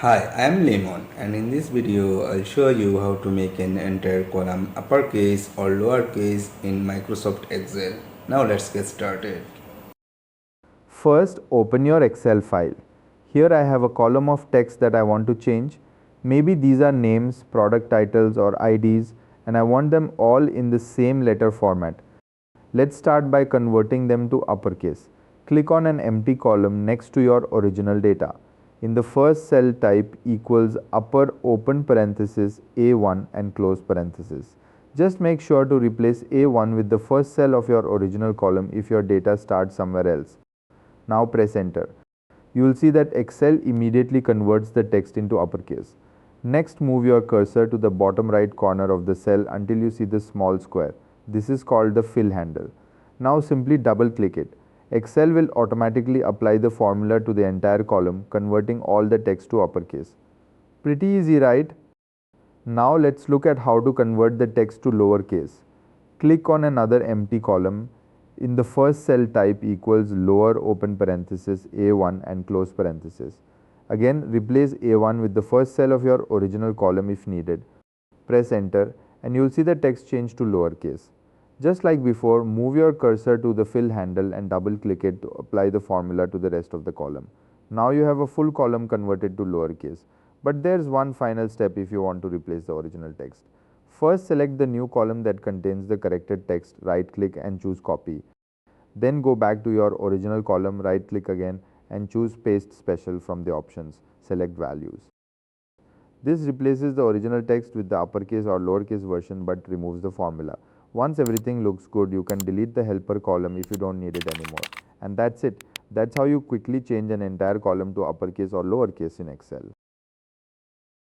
Hi, I am Limon, and in this video I'll show you how to make an entire column uppercase or lowercase in Microsoft Excel. Now let's get started. First, open your Excel file. Here I have a column of text that I want to change. Maybe these are names, product titles or IDs, and I want them all in the same letter format. Let's start by converting them to uppercase. Click on an empty column next to your original data. In the first cell, type equals upper open parenthesis A1 and close parenthesis. Just make sure to replace A1 with the first cell of your original column if your data starts somewhere else. Now press enter. You will see that Excel immediately converts the text into uppercase. Next, move your cursor to the bottom right corner of the cell until you see the small square. This is called the fill handle. Now simply double click it. Excel will automatically apply the formula to the entire column, converting all the text to uppercase. Pretty easy, right? Now let's look at how to convert the text to lowercase. Click on another empty column. In the first cell, type equals lower open parenthesis A1 and close parenthesis. Again, replace A1 with the first cell of your original column if needed. Press enter and you'll see the text change to lowercase. Just like before, move your cursor to the fill handle and double click it to apply the formula to the rest of the column. Now you have a full column converted to lowercase. But there's one final step if you want to replace the original text. First, select the new column that contains the corrected text, right click and choose copy. Then go back to your original column, right click again and choose paste special from the options. Select values. This replaces the original text with the uppercase or lowercase version but removes the formula. Once everything looks good, you can delete the helper column if you don't need it anymore. And that's it. That's how you quickly change an entire column to uppercase or lowercase in Excel.